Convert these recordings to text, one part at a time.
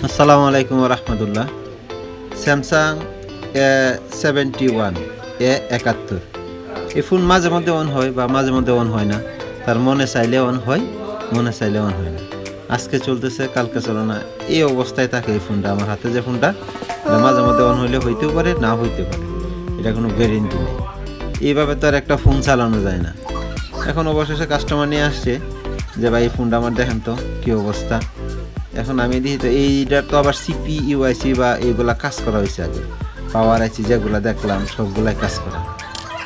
আসসালামু আলাইকুম রহমতুল্লাহ। Samsung A71 A71 এই ফোন মাঝে মধ্যে অন হয় বা মাঝে মধ্যে অন হয় না। তার মনে চাইলে অন হয়, মনে চাইলে অন হয় না। আজকে চলতেছে, কালকে চলে না, এই অবস্থায় থাকে এই ফোনটা। আমার হাতে যে ফোনটা, এটা মাঝে মধ্যে অন হইলে হইতেও পারে, না হইতে পারে, এটা কোনো গ্যারেন্টি নেই। এইভাবে তো আর একটা ফোন চালানো যায় না। এখন অবশেষে কাস্টমার নিয়ে আসছে যে ভাই এই ফোনটা আমার দেখেন তো কী অবস্থা। এখন আমি দেখি তো এইটার তো আবার সিপি ইউআইসি বা এইগুলা কাজ করা হয়েছে আগে, পাওয়ার আইসি যেগুলো দেখলাম সবগুলাই কাজ করা।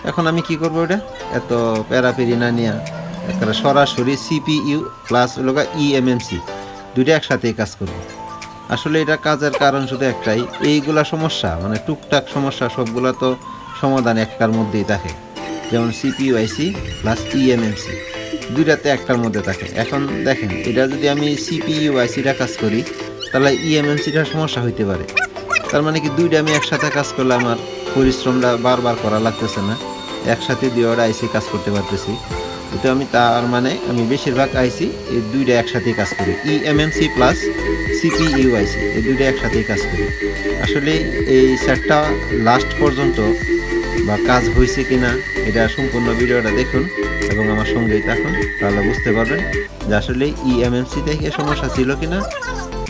এখন আমি কি করবো, এটা এত প্যারাপেরি না নিয়ে একটা সরাসরি সিপিইউ প্লাস লোকা ইএমএমসি দুইটা একসাথেই কাজ করবো। আসলে এটা কাজের কারণ শুধু একটাই, এইগুলা সমস্যা মানে টুকটাক সমস্যা সবগুলা তো সমাধান একটার মধ্যেই থাকে। যেমন সিপিইউআইসি প্লাস ইএমএমসি দুইটাতে একটার মধ্যে থাকে। এখন দেখেন, এটা যদি আমি সিপিইউআইসিটা কাজ করি তাহলে ইএমএমসিটার সমস্যা হইতে পারে। তার মানে কি দুইটা আমি একসাথে কাজ করলে আমার পরিশ্রমটা বারবার করা লাগতেছে না, একসাথে দুইটা আইসি কাজ করতে পারতেছি। কিন্তু আমি তার মানে আমি বেশিরভাগ আইসি এই দুইটা একসাথেই কাজ করি, ইএমএমসি প্লাস সিপিইউআইসি এই দুইটা একসাথেই কাজ করি। আসলে এই সেটটা লাস্ট পর্যন্ত বা কাজ হয়েছে কিনা এটা সম্পূর্ণ ভিডিওটা দেখুন এবং আমার সঙ্গেই থাকুন, তাহলে বুঝতে পারবেন যে আসলে ইএমএমসি থেকে সমস্যা ছিল কিনা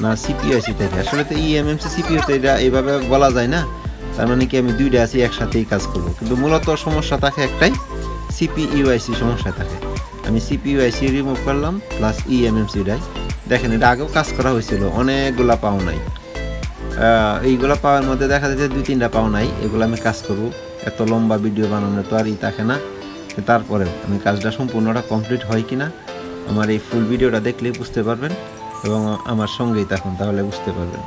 না সিপিইউআইসি থেকে। আসলে তো ইএমএমসি সিপিইউ তো এটা এইভাবে বলা যায় না। তার মানে কি আমি দুইটা আছি একসাথেই কাজ করব, কিন্তু মূলত সমস্যা থাকে একটাই, সিপিইউআইসি সমস্যা থাকে। আমি সিপিইউআইসি রিমুভ করলাম প্লাস ইএমএমসিটাই। দেখেন এটা আগেও কাজ করা হয়েছিল, অনেকগুলা পাও নাই। এইগুলো পাওয়ার মধ্যে দেখা যাচ্ছে 2-3টা পাও নাই, এগুলো আমি কাজ করব। এত লম্বা ভিডিও বানানো তো আর থাকে না। তারপরেও আমি কাজটা সম্পূর্ণটা কমপ্লিট হয় কিনা আমার এই ফুল ভিডিওটা দেখলেই বুঝতে পারবেন এবং আমার সঙ্গেই থাকুন, তাহলে বুঝতে পারবেন।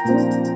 you.